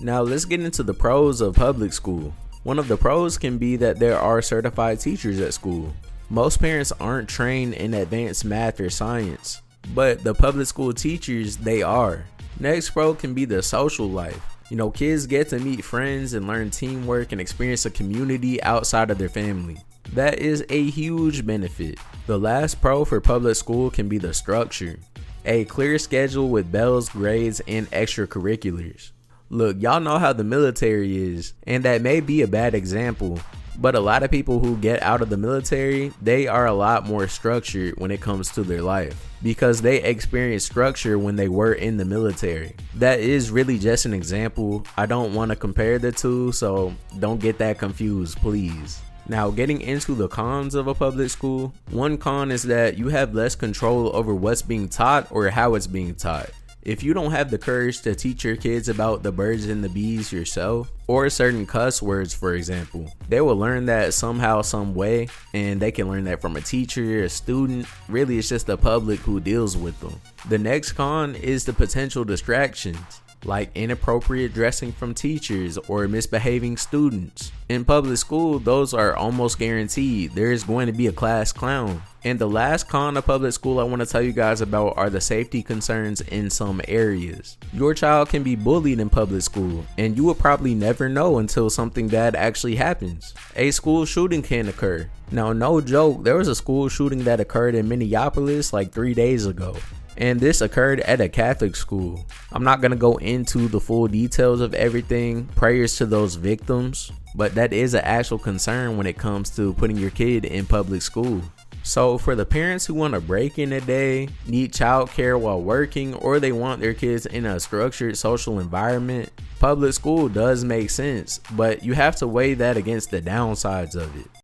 Now let's get into the pros of public school. One of the pros can be that there are certified teachers at school. Most parents aren't trained in advanced math or science, but the public school teachers, they are. Next pro can be the social life. Kids get to meet friends and learn teamwork and experience a community outside of their family. That is a huge benefit. The last pro for public school can be the structure. A clear schedule with bells, grades, and extracurriculars. Look, y'all know how the military is, and that may be a bad example, but a lot of people who get out of the military, they are a lot more structured when it comes to their life because they experienced structure when they were in the military. That is really just an example. I don't want to compare the two, so don't get that confused, please. Now, getting into the cons of a public school, one con is that you have less control over what's being taught or how it's being taught. If you don't have the courage to teach your kids about the birds and the bees yourself, or certain cuss words for example, they will learn that somehow, some way, and they can learn that from a teacher, a student. Really, it's just the public who deals with them. The next con is the potential distractions, like inappropriate dressing from teachers or misbehaving students. In public school, those are almost guaranteed. There is going to be a class clown. And the last con of public school I want to tell you guys about are the safety concerns in some areas. Your child can be bullied in public school, and you will probably never know until something bad actually happens. A school shooting can occur. Now, no joke, there was a school shooting that occurred in Minneapolis like 3 days ago. And this occurred at a Catholic school. I'm not going to go into the full details of everything. Prayers to those victims. But that is an actual concern when it comes to putting your kid in public school. So for the parents who want to break in a day, need childcare while working, or they want their kids in a structured social environment, public school does make sense. But you have to weigh that against the downsides of it.